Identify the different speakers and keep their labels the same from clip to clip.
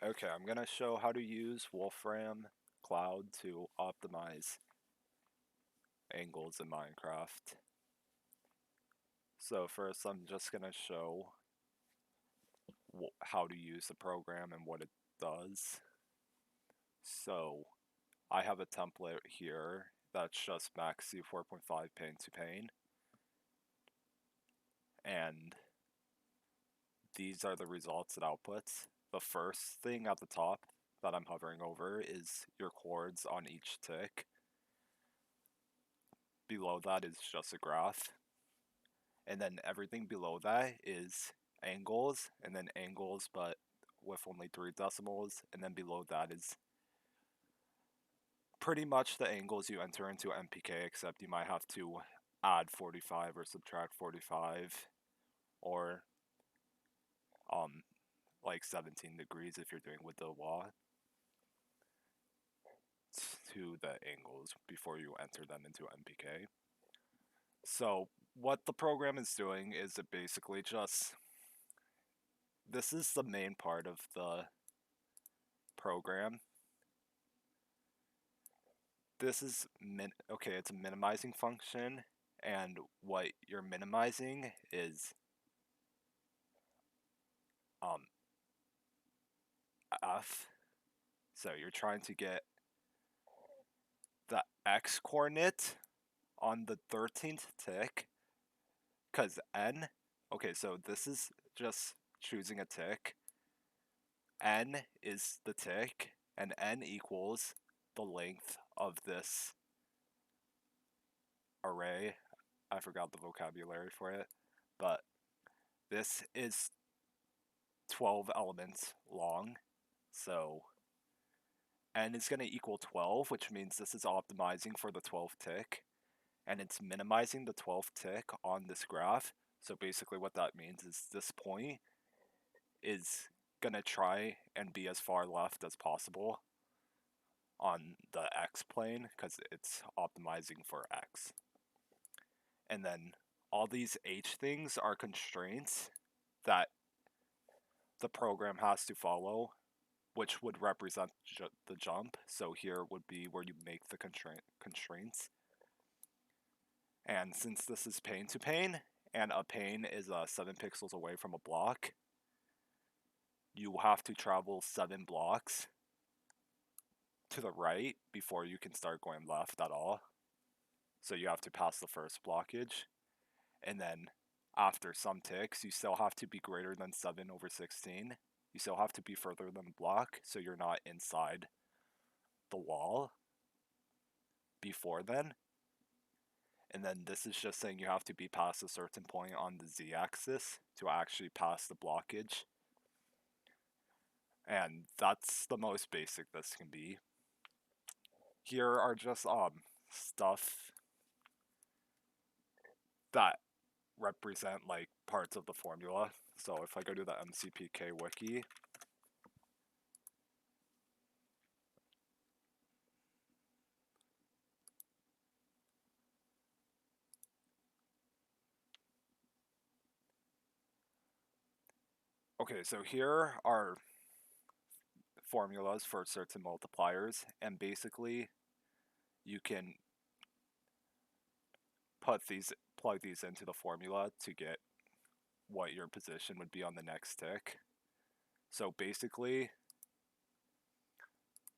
Speaker 1: Okay, I'm going to show how to use Wolfram Cloud to optimize angles in Minecraft. So first I'm just going to show how to use the program and what it does. So I have a template here that's just max C4.5 pane to pane. And these are the results it outputs. The first thing at the top that I'm hovering over is your chords on each tick. Below that is just a graph. And then everything below that is angles, and then angles but with only 3 decimals, and then below that is pretty much the angles you enter into MPK, except you might have to add 45 or subtract 45, or like 17 degrees if you're doing with the law to the angles before you enter them into MPK. So what the program is doing is it basically just, this is the main part of the program. This is okay, it's a minimizing function, and what you're minimizing is f. So you're trying to get the x coordinate on the 13th tick, because n, okay, so this is just choosing a tick. N is the tick, and n equals the length of this array. I forgot the vocabulary for it, but this is 12 elements long, so n is going to equal 12, which means this is optimizing for the 12th tick, and it's minimizing the 12th tick on this graph. So basically what that means is this point is going to try and be as far left as possible on the x plane, because it's optimizing for x. And then all these h things are constraints that the program has to follow, which would represent the jump. So here would be where you make the constraints. And since this is pane to pane, and a pane is 7 pixels away from a block, you have to travel 7 blocks to the right before you can start going left at all. So you have to pass the first blockage, and then after some ticks, you still have to be greater than 7/16. You still have to be further than the block, so you're not inside the wall before then. And then this is just saying you have to be past a certain point on the z-axis to actually pass the blockage. And that's the most basic this can be. Here are just stuff that represent like parts of the formula. So if I go to the MCPK wiki, okay, so here are formulas for certain multipliers, and basically you can plug these into the formula to get what your position would be on the next tick. So basically,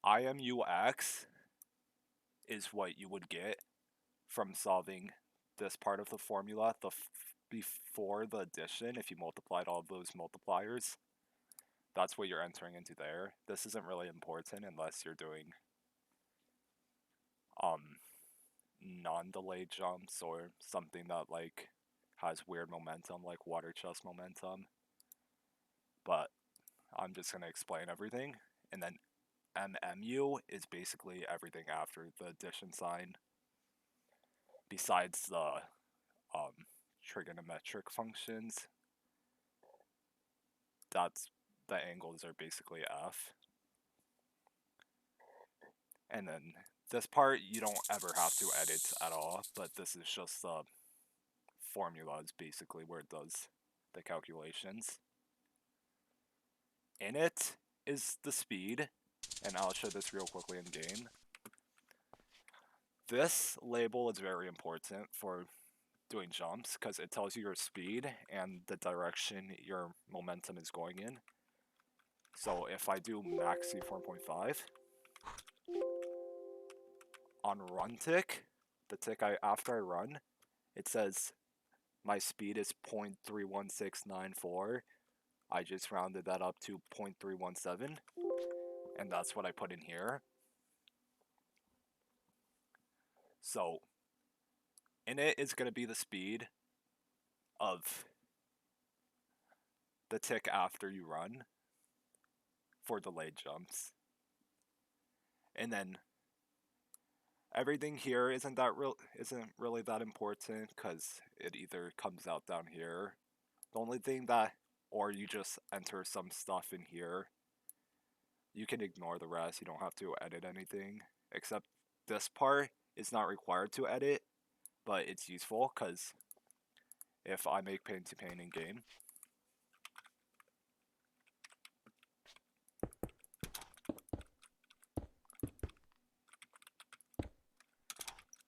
Speaker 1: IMUX is what you would get from solving this part of the formula before the addition. If you multiplied all of those multipliers, that's what you're entering into there. This isn't really important unless you're doing non-delayed jumps or something that like has weird momentum, like water chest momentum. But I'm just going to explain everything. And then MMU is basically everything after the addition sign, besides the trigonometric functions. That's the angles are basically f. And then this part you don't ever have to edit at all, but this is just the formulas basically where it does the calculations. In it, is the speed, and I'll show this real quickly in game. This label is very important for doing jumps because it tells you your speed and the direction your momentum is going in. So if I do maxi 4.5 on run tick, the tick after I run, it says my speed is 0.31694. I just rounded that up to 0.317, and that's what I put in here. So in it is going to be the speed of the tick after you run for delayed jumps. And then everything here isn't really that important because it either comes out down here. The only thing that, or you just enter some stuff in here. You can ignore the rest. You don't have to edit anything, except this part is not required to edit, but it's useful because if I make paint to paint in game,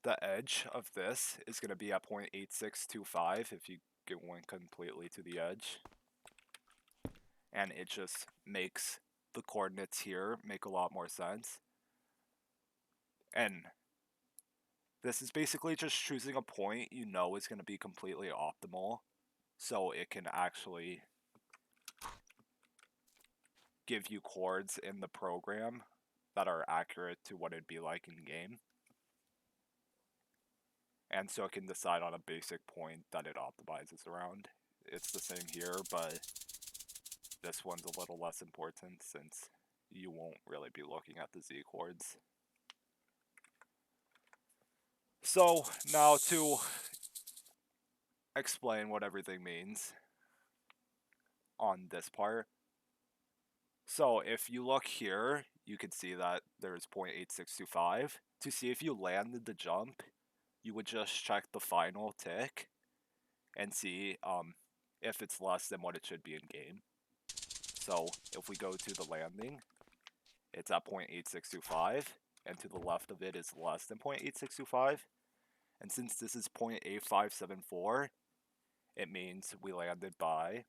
Speaker 1: the edge of this is going to be at 0.8625 if you went completely to the edge. And it just makes the coordinates here make a lot more sense. And this is basically just choosing a point you know is going to be completely optimal, so it can actually give you chords in the program that are accurate to what it'd be like in game. And so it can decide on a basic point that it optimizes around. It's the same here, but this one's a little less important since you won't really be looking at the Z chords. So now to explain what everything means on this part. So if you look here, you can see that there's 0.8625. To see if you landed the jump, you would just check the final tick and see if it's less than what it should be in game. So if we go to the landing, it's at 0.8625, and to the left of it is less than 0.8625. And since this is 0.8574, it means we landed by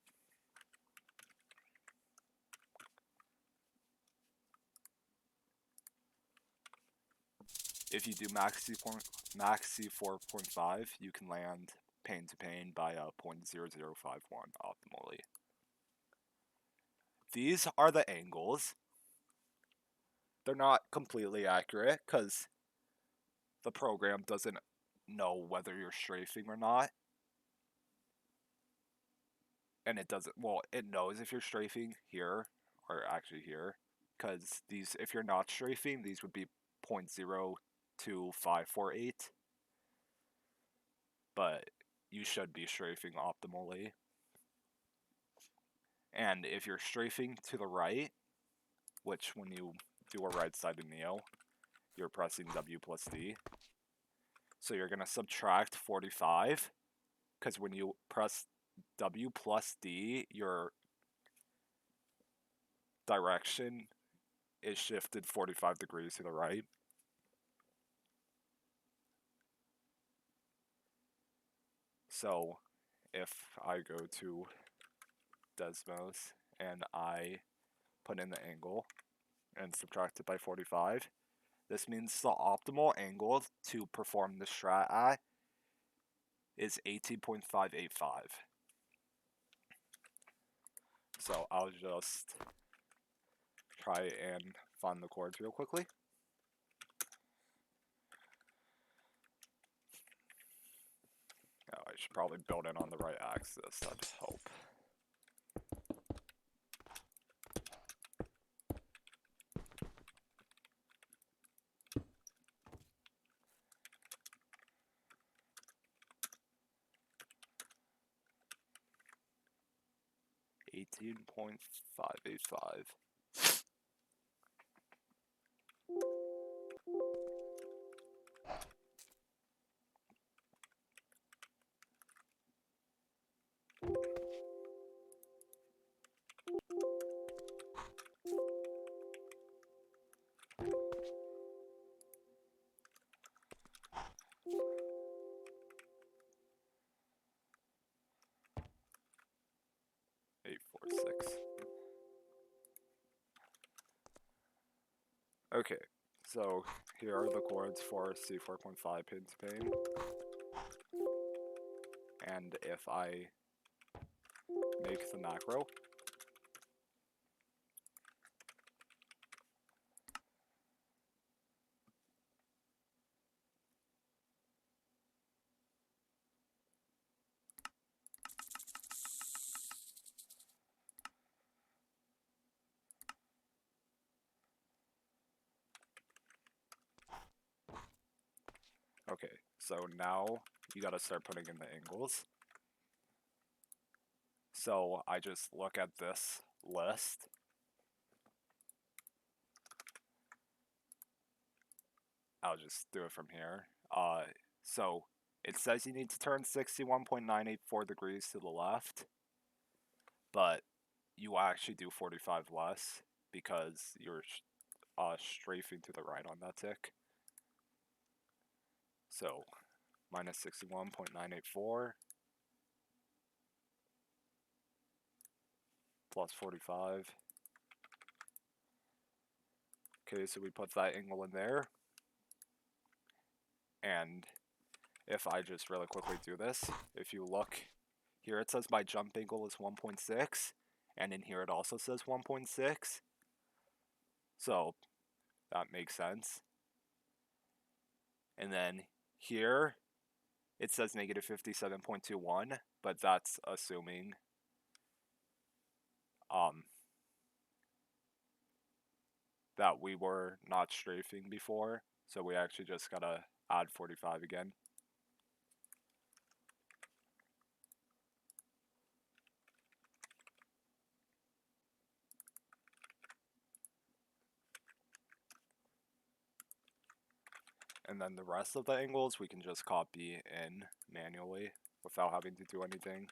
Speaker 1: if you do maxi 4.5, you can land pane to pane by 0.0051 optimally. These are the angles. They're not completely accurate because the program doesn't know whether you're strafing or not. And it doesn't, well, it knows if you're strafing here, or actually here, because these, if you're not strafing, these would be 0.02548. But you should be strafing optimally. And if you're strafing to the right, which when you do a right-sided neo, you're pressing W plus D. So you're going to subtract 45, because when you press W plus D, your direction is shifted 45 degrees to the right. So if I go to Desmos and I put in the angle and subtract it by 45, this means the optimal angle to perform the strat at is 18.585. So I'll just try and find the chords real quickly. Oh, I should probably build it on the right axis, I just hope. $18.585. Okay, so here are the chords for C4.5 pin to pain. And if I make the macro, okay, so now you gotta start putting in the angles. So I just look at this list. I'll just do it from here. So it says you need to turn 61.984 degrees to the left, but you actually do 45 less because you're strafing to the right on that tick. So minus 61.984 plus 45. Okay, so we put that angle in there. And if I just really quickly do this, if you look here, it says my jump angle is 1.6, and in here it also says 1.6. So that makes sense. And then here it says negative 57.21, but that's assuming that we were not strafing before, so we actually just gotta add 45 again. And then the rest of the angles we can just copy in manually without having to do anything.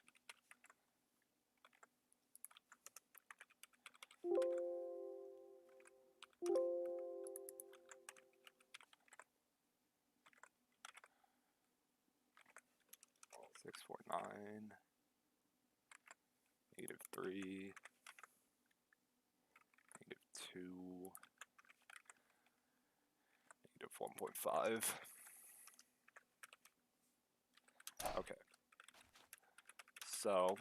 Speaker 1: -649, -3, -2, -1.5. Okay. So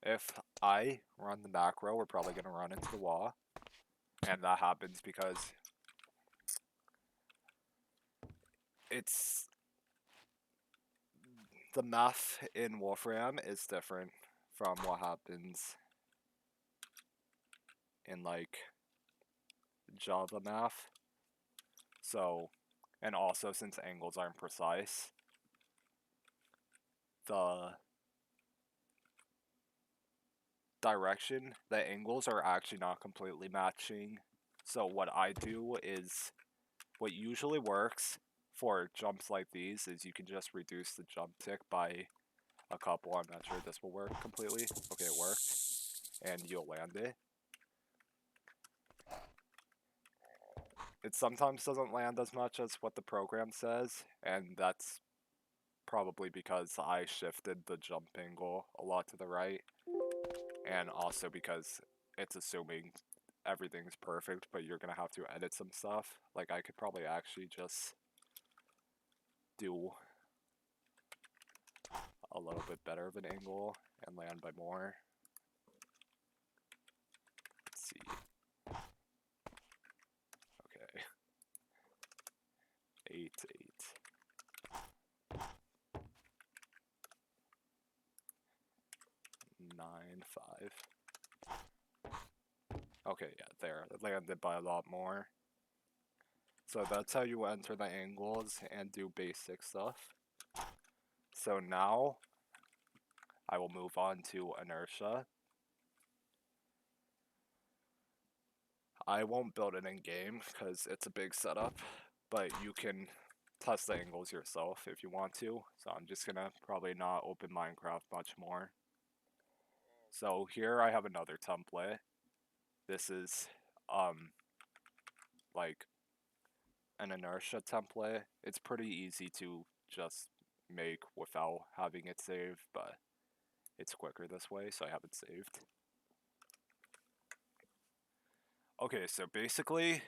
Speaker 1: if I run the macro, we're probably going to run into the wall. And that happens because it's the math in Wolfram is different from what happens in like Java math. So, and also since angles aren't precise, the direction, the angles are actually not completely matching. So what I do is, what usually works for jumps like these is you can just reduce the jump tick by a couple. I'm not sure this will work completely. Okay, it worked. And you'll land it. It sometimes doesn't land as much as what the program says, and that's probably because I shifted the jump angle a lot to the right, and also because it's assuming everything's perfect, but you're gonna have to edit some stuff. Like, I could probably actually just do a little bit better of an angle and land by more. Let's see. Okay. 8, 8. 9, 5. Okay, yeah, there. It landed by a lot more. So that's how you enter the angles and do basic stuff. So now I will move on to inertia. I won't build it in game because it's a big setup, but you can test the angles yourself if you want to. So I'm just gonna probably not open Minecraft much more. So here I have another template. This is like an inertia template. It's pretty easy to just make without having it saved, but it's quicker this way, so I have it saved. Okay, so basically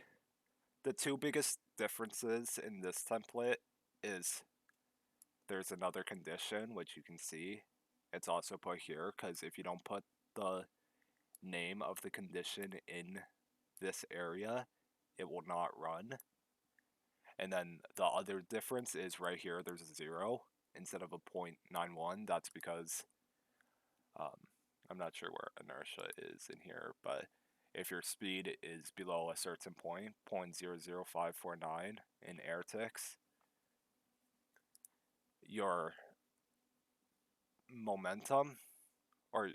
Speaker 1: the two biggest differences in this template is there's another condition, which you can see. It's also put here, because if you don't put the name of the condition in this area, it will not run. And then the other difference is right here, there's a 0 instead of a 0.91. That's because I'm not sure where inertia is in here, but if your speed is below a certain point, 0.00549 in air ticks, your momentum, or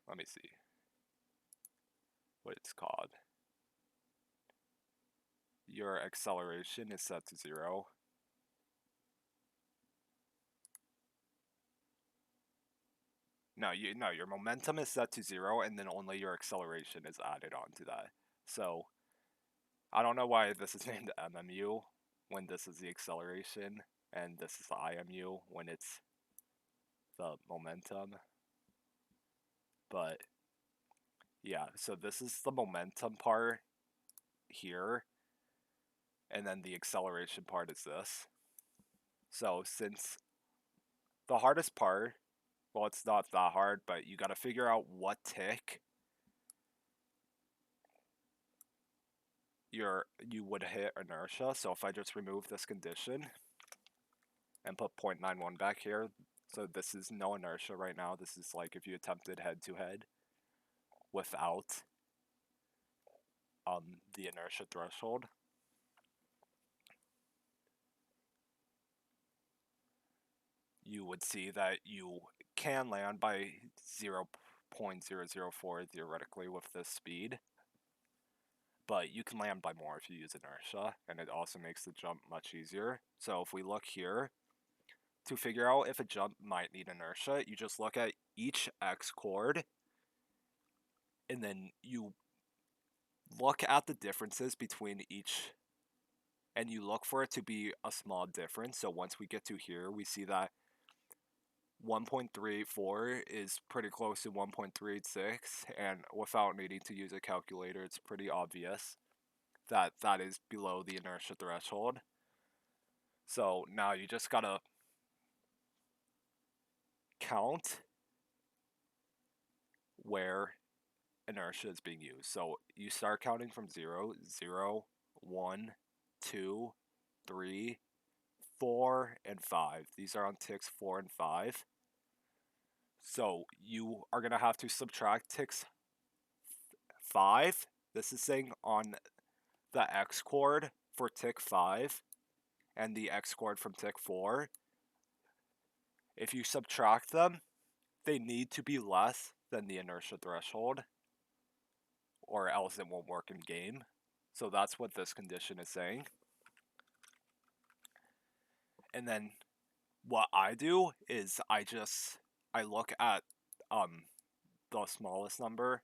Speaker 1: let me see what it's called. Your acceleration is set to 0. No, your momentum is set to 0, and then only your acceleration is added onto that. So I don't know why this is named MMU when this is the acceleration, and this is the IMU when it's the momentum. But yeah, so this is the momentum part here, and then the acceleration part is this. So since the hardest part, well, it's not that hard, but you got to figure out what tick you would hit inertia. So if I just remove this condition and put 0.91 back here, so this is no inertia right now. This is like if you attempted head-to-head without the inertia threshold. You would see that you can land by 0.004 theoretically with this speed, but you can land by more if you use inertia, and it also makes the jump much easier. So if we look here, to figure out if a jump might need inertia, you just look at each X chord, and then you look at the differences between each, and you look for it to be a small difference. So once we get to here, we see that 1.34 is pretty close to 1.36, and without needing to use a calculator, it's pretty obvious that that is below the inertia threshold. So now you just gotta count where inertia is being used. So you start counting from 0, 0, 1, 2, 3, 4, and 5. These are on ticks 4 and 5. So you are going to have to subtract ticks 5. This is saying on the X chord for tick 5 and the X chord from tick 4. If you subtract them, they need to be less than the inertia threshold, or else it won't work in game. So that's what this condition is saying. And then what I do is I look at the smallest number,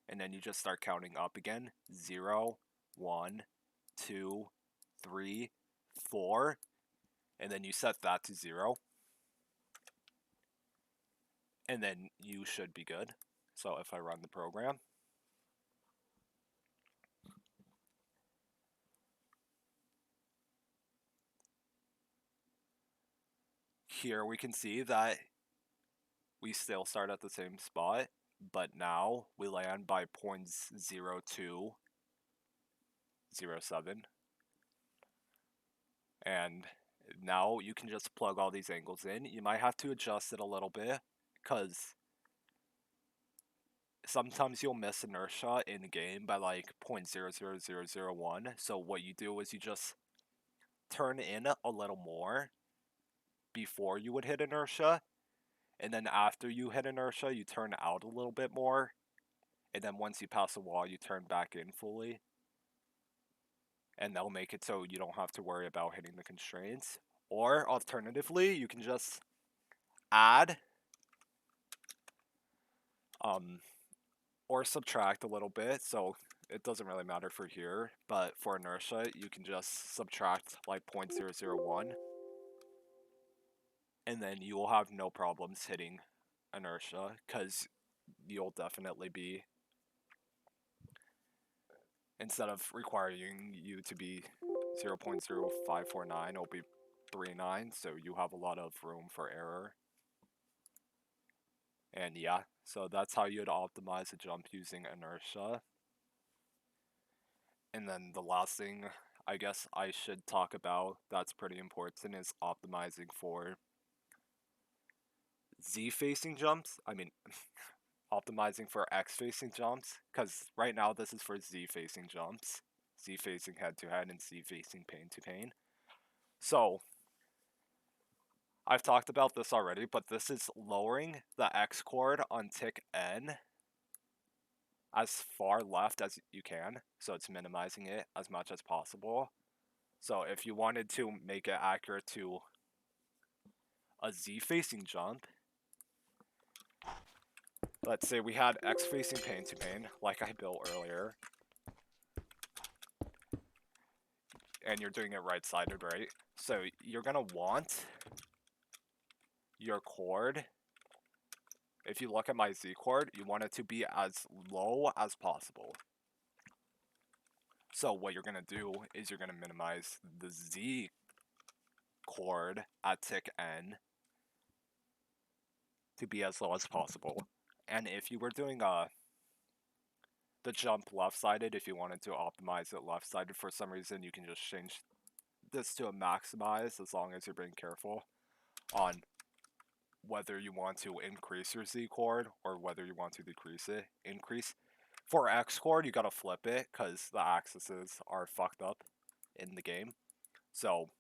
Speaker 1: and then you just start counting up again. 0, 1, 2, 3, 4, and then you set that to 0. And then you should be good. So if I run the program, here we can see that we still start at the same spot, but now we land by 0.0207. And now you can just plug all these angles in. You might have to adjust it a little bit, because sometimes you'll miss inertia in game by like 0.00001. So what you do is you just turn in a little more before you would hit inertia, and then after you hit inertia, you turn out a little bit more, and then once you pass a wall, you turn back in fully. And they'll make it so you don't have to worry about hitting the constraints. Or alternatively, you can just add or subtract a little bit. So it doesn't really matter for here, but for inertia, you can just subtract like 0.001, and then you will have no problems hitting inertia, because you'll definitely be instead of requiring you to be 0.0549, it'll be 39, so you have a lot of room for error. And yeah, so that's how you'd optimize a jump using inertia. And then the last thing I guess I should talk about that's pretty important is optimizing for Z-facing jumps. I mean, optimizing for X-facing jumps, because right now this is for Z-facing jumps. Z-facing head-to-head and Z-facing pane-to-pane. So, I've talked about this already, but this is lowering the X chord on tick N as far left as you can, so it's minimizing it as much as possible. So if you wanted to make it accurate to a Z-facing jump, let's say we had X-facing pane-to-pane, like I built earlier, and you're doing it right-sided, right? So you're gonna want your chord, if you look at my Z chord, you want it to be as low as possible. So what you're gonna do is you're gonna minimize the Z chord at tick N to be as low as possible. And if you were doing the jump left-sided, if you wanted to optimize it left-sided for some reason, you can just change this to a maximize as long as you're being careful on whether you want to increase your Z chord or whether you want to decrease it. Increase. For X chord, you gotta flip it because the axes are fucked up in the game. So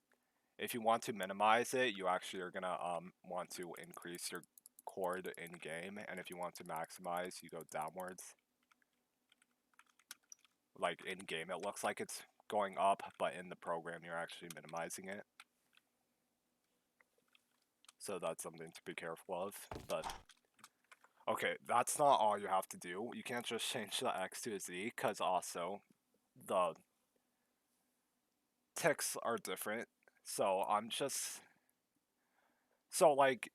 Speaker 1: if you want to minimize it, you actually are gonna want to increase your chord in game, and if you want to maximize, you go downwards. Like in game, it looks like it's going up, but in the program, you're actually minimizing it. So that's something to be careful of. But okay, that's not all you have to do. You can't just change the X to a Z, because also the ticks are different. So like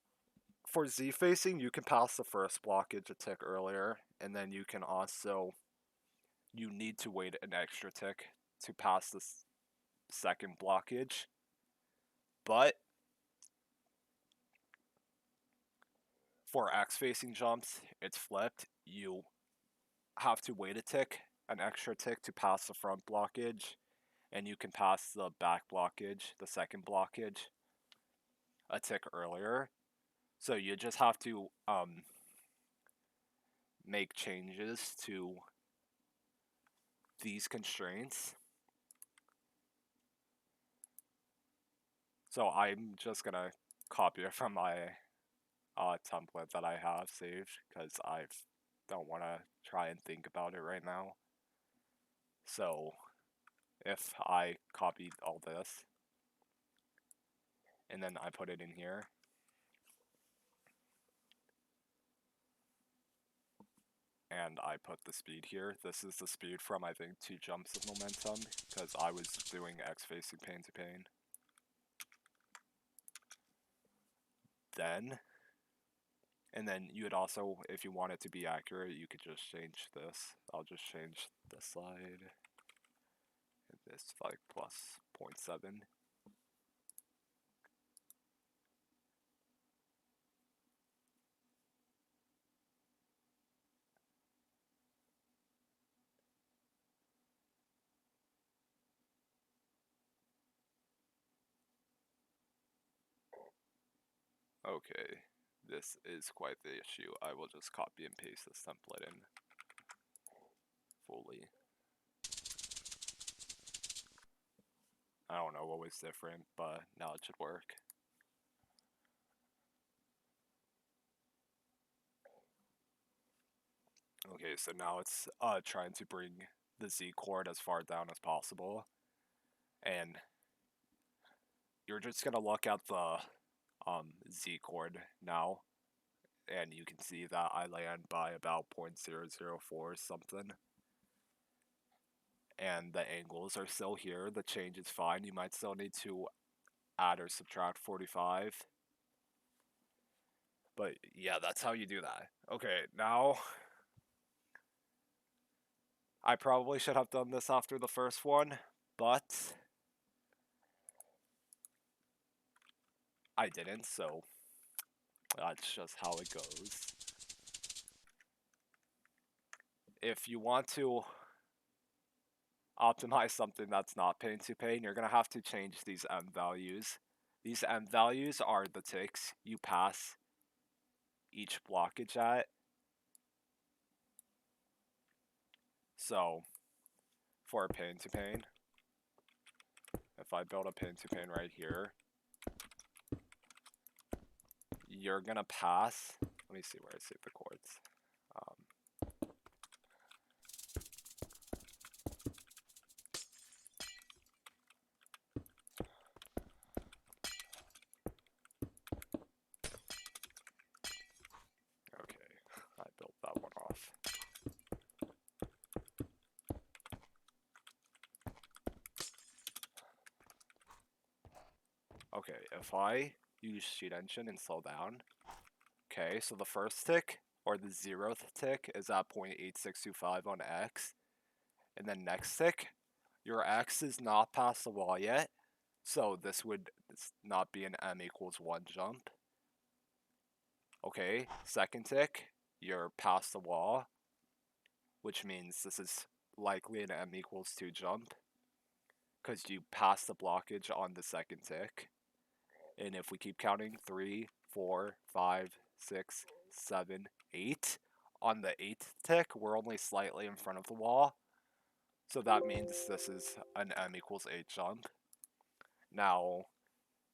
Speaker 1: for Z facing, you can pass the first blockage a tick earlier, and then you can also you need to wait an extra tick to pass the second blockage. But for X facing jumps, it's flipped. You have to wait a tick, an extra tick to pass the front blockage, and you can pass the back blockage, the second blockage, a tick earlier. So you just have to make changes to these constraints. So I'm just gonna copy it from my template that I have saved because I don't want to try and think about it right now. So if I copied all this and then I put it in here, and I put the speed here. This is the speed from, I think, 2 jumps of momentum, because I was doing X-facing pane-to-pane. And then you would also, if you want it to be accurate, you could just change this. I'll just change the slide, and this like plus 0.7. Okay, this is quite the issue. I will just copy and paste this template in fully. I don't know what was different, but now it should work. Okay, so now it's trying to bring the Z chord as far down as possible, and you're just gonna look at the Z chord now, and you can see that I land by about 0.004 something, and the angles are still here. The change is fine. You might still need to add or subtract 45, but yeah, that's how you do that. Okay, now I probably should have done this after the first one, but I didn't, so that's just how it goes. If you want to optimize something that's not pain to pain, you're going to have to change these M values. These M values are the ticks you pass each blockage at. So, for pain to pain, if I build a pain to pain right here, you're going to pass, let me see where I save the chords. Okay, I built that one off. Okay, if I use Sheet Engine and slow down, okay, so the first tick, or the 0th tick, is at 0.8625 on X. And then next tick, your X is not past the wall yet, so this would not be an M equals 1 jump. Okay, second tick, you're past the wall, which means this is likely an M equals 2 jump, because you pass the blockage on the second tick. And if we keep counting, 3, 4, 5, 6, 7, 8, on the 8th tick, we're only slightly in front of the wall. So that means this is an M equals 8 jump. Now,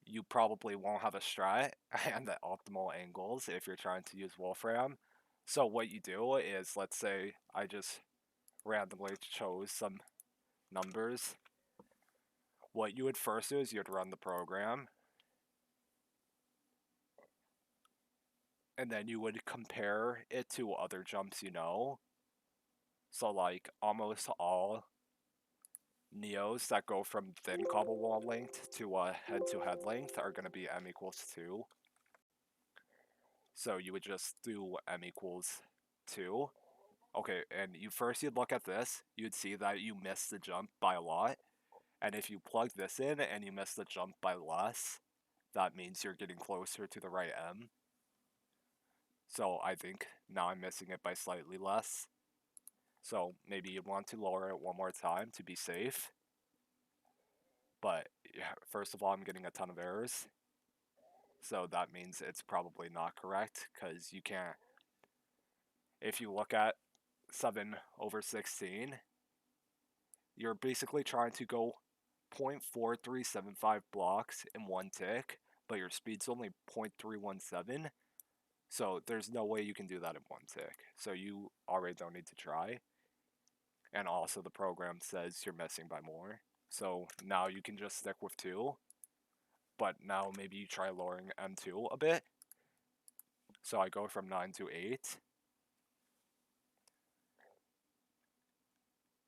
Speaker 1: you probably won't have a strat and the optimal angles if you're trying to use wolfram. So what you do is, let's say I just randomly chose some numbers. What you would first do is you'd run the program, and then you would compare it to other jumps you know. So like almost all Neos that go from thin cobble wall length to head-to-head length are going to be M equals 2. So you would just do M equals 2. Okay, and you'd look at this, you'd see that you missed the jump by a lot. And if you plug this in and you miss the jump by less, that means you're getting closer to the right M. So I think now I'm missing it by slightly less. So maybe you want to lower it one more time to be safe. But yeah, first of all, I'm getting a ton of errors. So that means it's probably not correct, because you can't. If you look at 7/16, you're basically trying to go 0.4375 blocks in one tick, but your speed's only 0.317. So there's no way you can do that in one tick. So you already don't need to try. And also the program says you're missing by more. So now you can just stick with 2. But now maybe you try lowering M2 a bit. So I go from 9 to 8.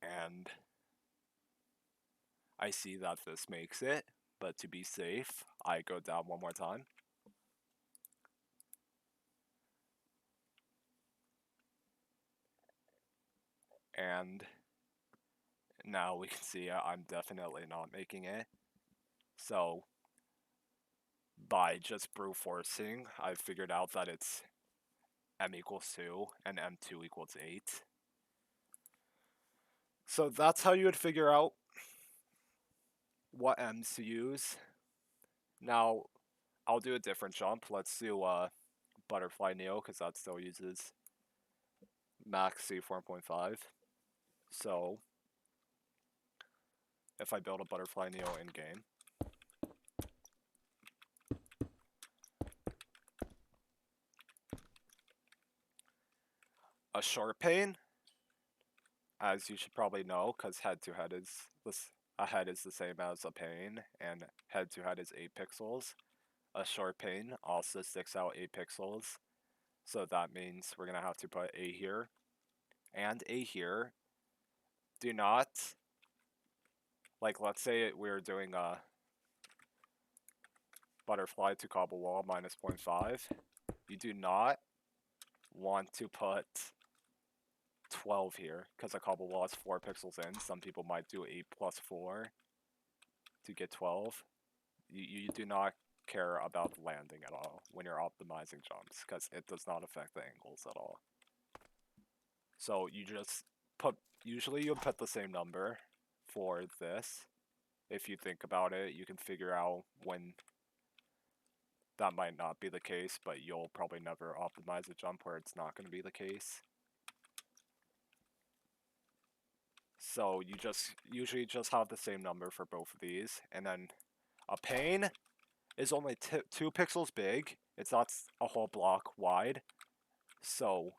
Speaker 1: And I see that this makes it. But to be safe, I go down one more time. And now we can see I'm definitely not making it. So by just brute forcing, I've figured out that it's M equals 2 and M2 equals 8. So that's how you would figure out what M's to use. Now, I'll do a different jump. Let's do Butterfly Neo, because that still uses max C4.5. So, if I build a Butterfly Neo in-game, a short pane, as you should probably know, because head-to-head is a head is the same as a pane, and head-to-head is 8 pixels. A short pane also sticks out 8 pixels, so that means we're going to have to put A here and A here. Do not, like, let's say we're doing a butterfly to cobble wall minus 0.5. You do not want to put 12 here, because a cobble wall is 4 pixels in. Some people might do 8 plus 4 to get 12. You do not care about landing at all when you're optimizing jumps, because it does not affect the angles at all. So you just put, usually you'll put the same number for this. If you think about it, you can figure out when that might not be the case, but you'll probably never optimize a jump where it's not going to be the case. So you just usually just have the same number for both of these, and then a pane is only 2 pixels big. It's not a whole block wide. So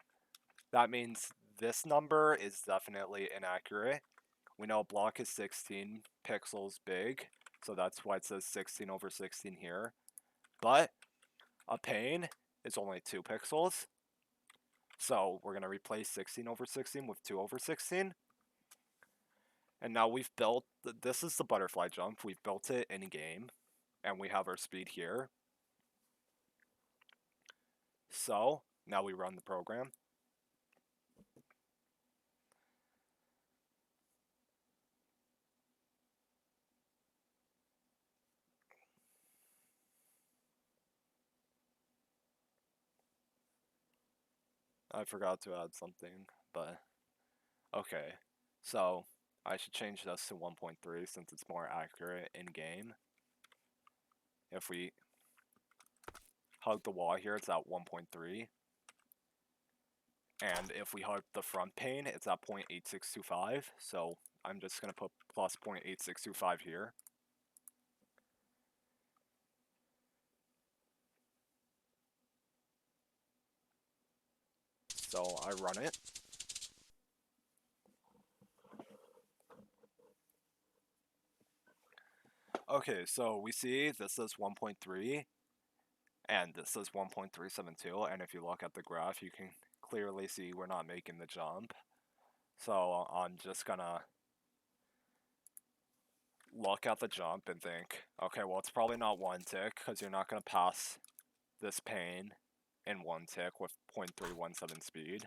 Speaker 1: that means this number is definitely inaccurate. We know a block is 16 pixels big, so that's why it says 16 over 16 here. But a pane is only 2 pixels. So we're going to replace 16 over 16 with 2 over 16. And now we've built, this is the butterfly jump. We've built it in game, and we have our speed here. So now we run the program. I forgot to add something, but okay. So I should change this to 1.3 since it's more accurate in game. If we hug the wall here, it's at 1.3. And if we hug the front pane, it's at 0.8625. So I'm just going to put plus 0.8625 here. So I run it. Okay, so we see this is 1.3 and this is 1.372, and if you look at the graph, you can clearly see we're not making the jump. So I'm just gonna look at the jump and think, okay, well, it's probably not 1 tick, because you're not gonna pass this pane in 1 tick with 0.317 speed.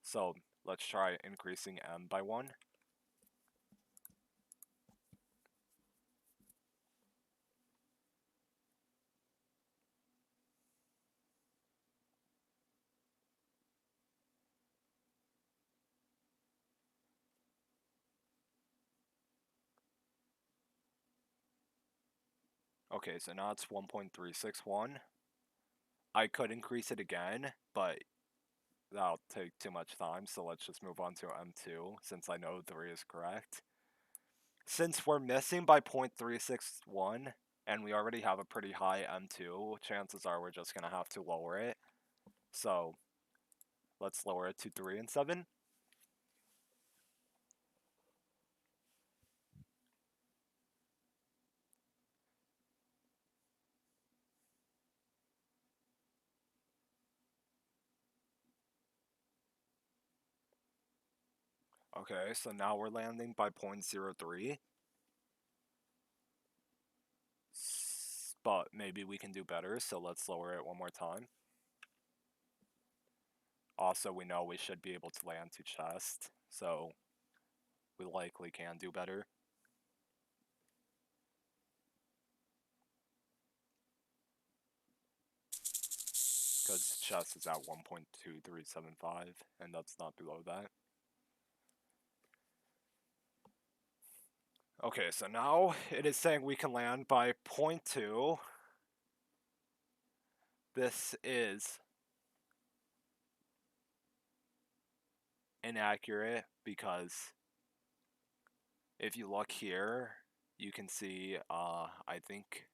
Speaker 1: So let's try increasing m by 1. Okay, so now it's 1.361. I could increase it again, but that'll take too much time, so let's just move on to M2, since I know 3 is correct. Since we're missing by 0.361, and we already have a pretty high M2, chances are we're just going to have to lower it. So let's lower it to 3 and 7. Okay, so now we're landing by 0.03. But maybe we can do better, so let's lower it one more time. Also, we know we should be able to land to chest, so we likely can do better. Because chest is at 1.2375, and that's not below that. Okay, so now it is saying we can land by 0.2. This is inaccurate because if you look here, you can see, I think,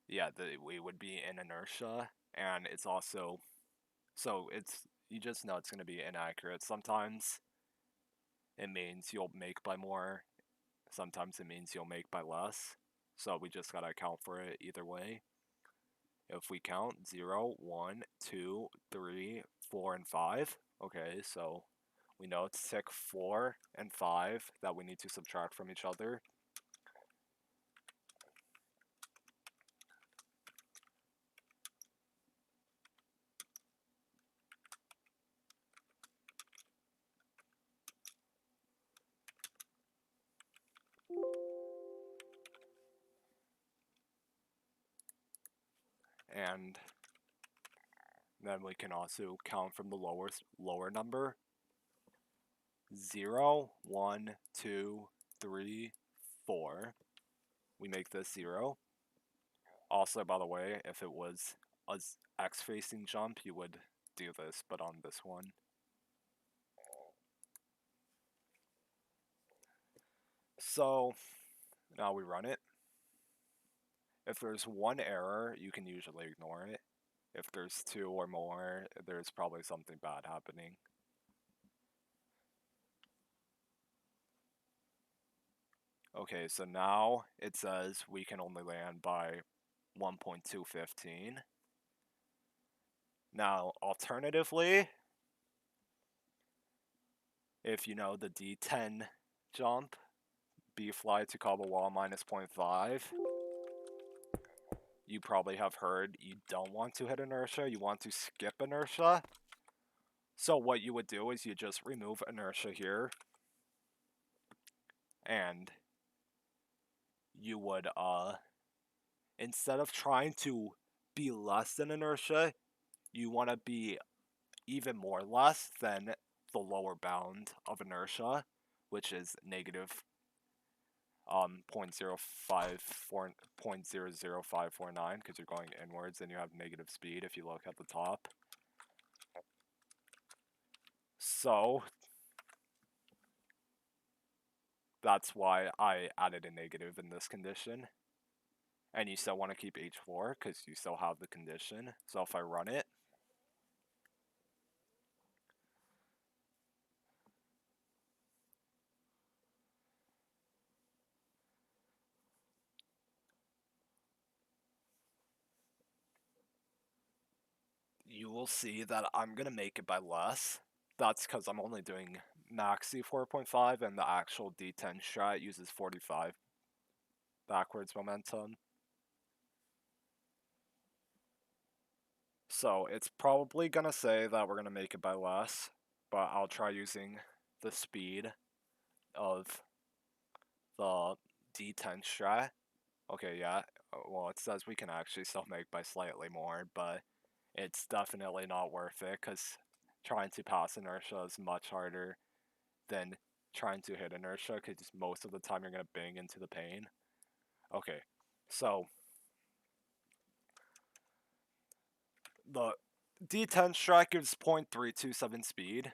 Speaker 1: yeah, we would be in inertia, and it's also, so it's, you just know it's going to be inaccurate. Sometimes it means you'll make by more, sometimes it means you'll make by less, so we just gotta account for it either way. If we count 0, 1, 2, 3, 4, and 5, okay, so we know it's tick 4 and 5 that we need to subtract from each other. and then we can also count from the lower number. 0, 1, 2, 3, 4. We make this 0. Also, by the way, if it was a X-facing jump, you would do this, but on this one. So, now we run it. If there's one error, you can usually ignore it. If there's 2 or more, there's probably something bad happening. Okay, so now it says we can only land by 1.215. Now, alternatively, if you know the D10 jump, bfly to cobble wall minus 0.5, you probably have heard you don't want to hit inertia, you want to skip inertia. So what you would do is you just remove inertia here, and you would, instead of trying to be less than inertia, you want to be even more less than the lower bound of inertia, which is negative 0.00549, because you're going inwards and you have negative speed if you look at the top. So that's why I added a negative in this condition. And you still want to keep H4 because you still have the condition. So if I run it, you will see that I'm going to make it by less. That's because I'm only doing maxi 4.5 and the actual D10 strat uses 45 backwards momentum. So it's probably going to say that we're going to make it by less, but I'll try using the speed of the D10 strat. Okay, yeah, well, it says we can actually still make by slightly more, but it's definitely not worth it because trying to pass inertia is much harder than trying to hit inertia because most of the time you're going to bang into the pane. Okay, so the D10 strat gives 0.327 speed.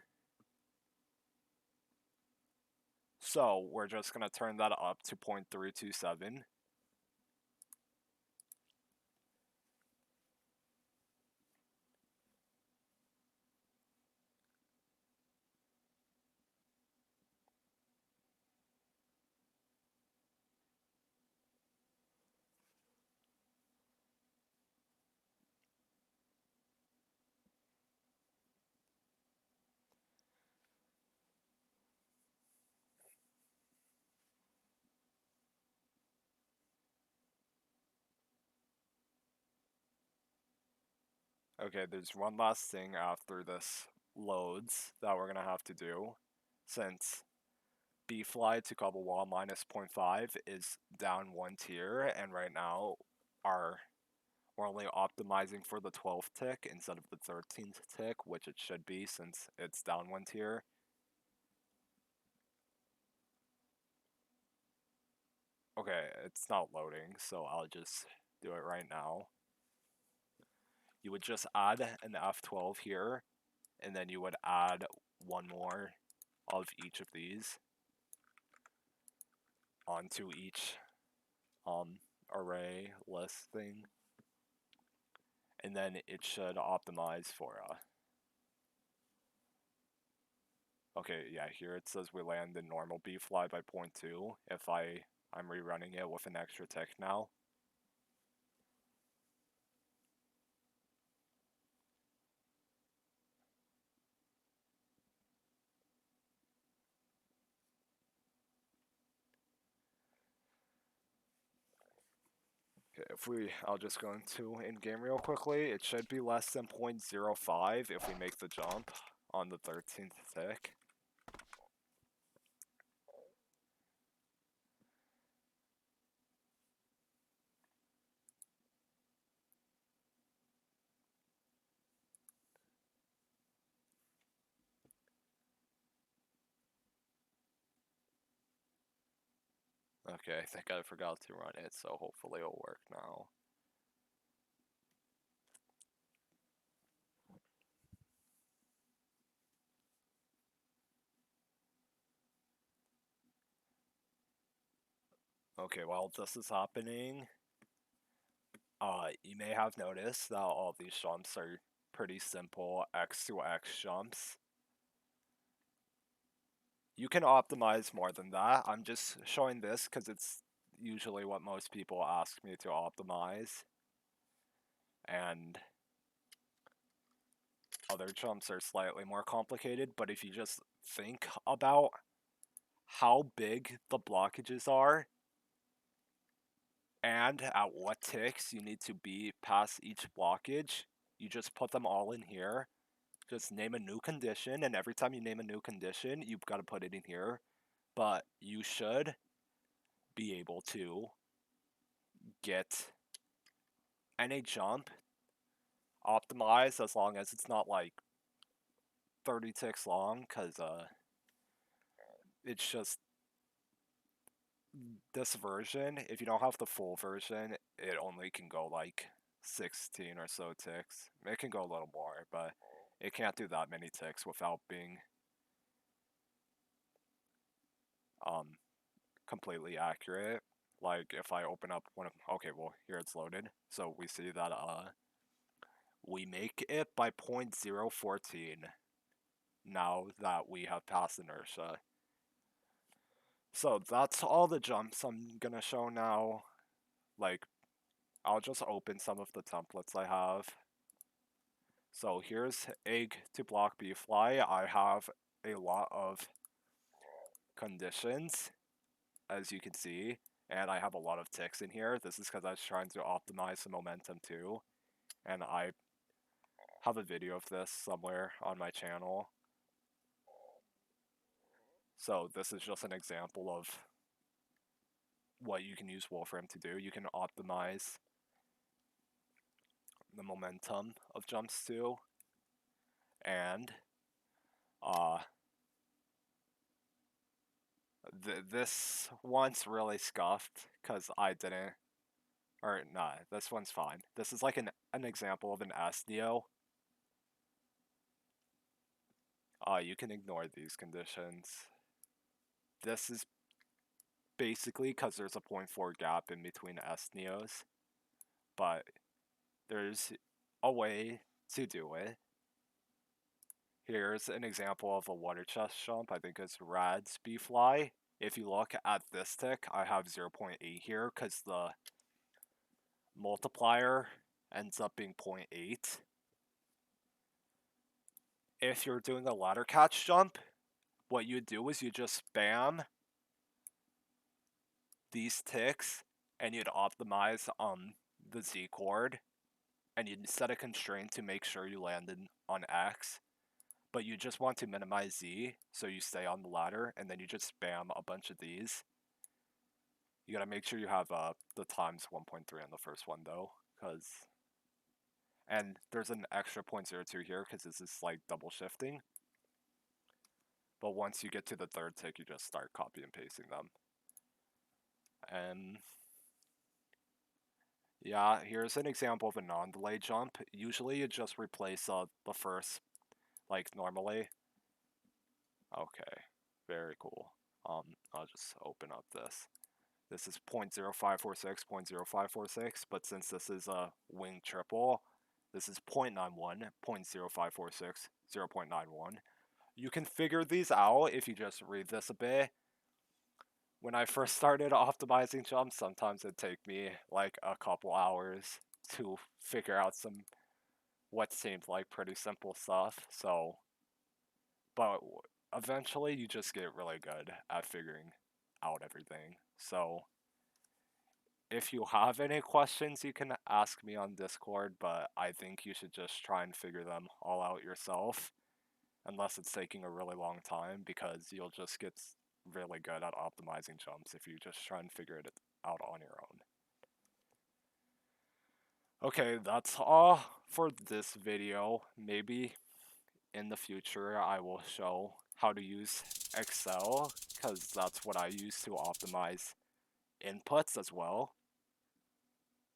Speaker 1: So we're just going to turn that up to 0.327. Okay, there's one last thing after this loads that we're going to have to do, since bfly to cobble wall minus 0.5 is down one tier, and right now we're only optimizing for the 12th tick instead of the 13th tick, which it should be since it's down one tier. Okay, it's not loading, so I'll just do it right now. You would just add an F12 here, and then you would add one more of each of these onto each array list thing, and then it should optimize for okay, yeah, here it says we land in normal bfly by 0.2 if I'm rerunning it with an extra tick now. Okay, I'll just go into in-game real quickly. It should be less than 0.05 if we make the jump on the 13th tick. Okay, I think I forgot to run it, so hopefully it'll work now. Okay, while this is happening, you may have noticed that all these jumps are pretty simple X to X jumps. You can optimize more than that. I'm just showing this because it's usually what most people ask me to optimize. And other jumps are slightly more complicated, but if you just think about how big the blockages are and at what ticks you need to be past each blockage, you just put them all in here. Just name a new condition, and every time you name a new condition, you've got to put it in here. But you should be able to get any jump optimized as long as it's not like 30 ticks long, because it's just this version. If you don't have the full version, it only can go like 16 or so ticks. It can go a little more, but it can't do that many ticks without being completely accurate. Like if I open up one of, okay, well here it's loaded, so we see that we make it by 0.014 now that we have passed inertia. So that's all the jumps I'm gonna show now. Like, I'll just open some of the templates I have. So here's egg to block bfly. I have a lot of conditions, as you can see, and I have a lot of ticks in here. This is because I was trying to optimize the momentum too, and I have a video of this somewhere on my channel. So this is just an example of what you can use Wolfram to do. You can optimize the momentum of jumps too, and uh, this one's really scuffed because I didn't, or nah, this one's fine. This is like an example of an S-Neo. You can ignore these conditions. This is basically because there's a 0.4 gap in between S-Neos, but there's a way to do it. Here's an example of a water chest jump. I think it's Rad's bfly. If you look at this tick, I have 0.8 here because the multiplier ends up being 0.8. If you're doing a ladder catch jump, what you do is you just spam these ticks and you'd optimize the Z chord and you'd set a constraint to make sure you landed on X, but you just want to minimize Z so you stay on the ladder, and then you just spam a bunch of these. You gotta make sure you have the times 1.3 on the first one though, and there's an extra 0.02 here because this is like double shifting. But once you get to the third tick, you just start copy and pasting them. And yeah, here's an example of a non-delay jump. Usually you just replace the first, like normally. Okay, very cool. I'll just open up this. This is 0.0546, 0.0546, but since this is a wing triple, this is 0.91, 0.0546, 0.91. You can figure these out if you just read this a bit. When I first started optimizing jumps, sometimes it'd take me like a couple hours to figure out some what seemed like pretty simple stuff. So, but eventually you just get really good at figuring out everything. So, if you have any questions, you can ask me on Discord, but I think you should just try and figure them all out yourself, unless it's taking a really long time, because you'll just get really good at optimizing jumps if you just try and figure it out on your own. Okay, that's all for this video. Maybe in the future I will show how to use Excel, because that's what I use to optimize inputs as well.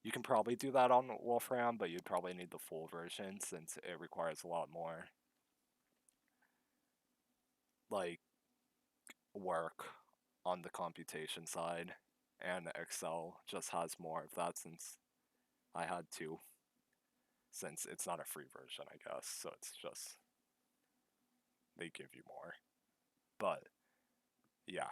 Speaker 1: You can probably do that on Wolfram, but you'd probably need the full version since it requires a lot more like work on the computation side, and Excel just has more of that since I had to, since it's not a free version, I guess, so it's just they give you more. But yeah,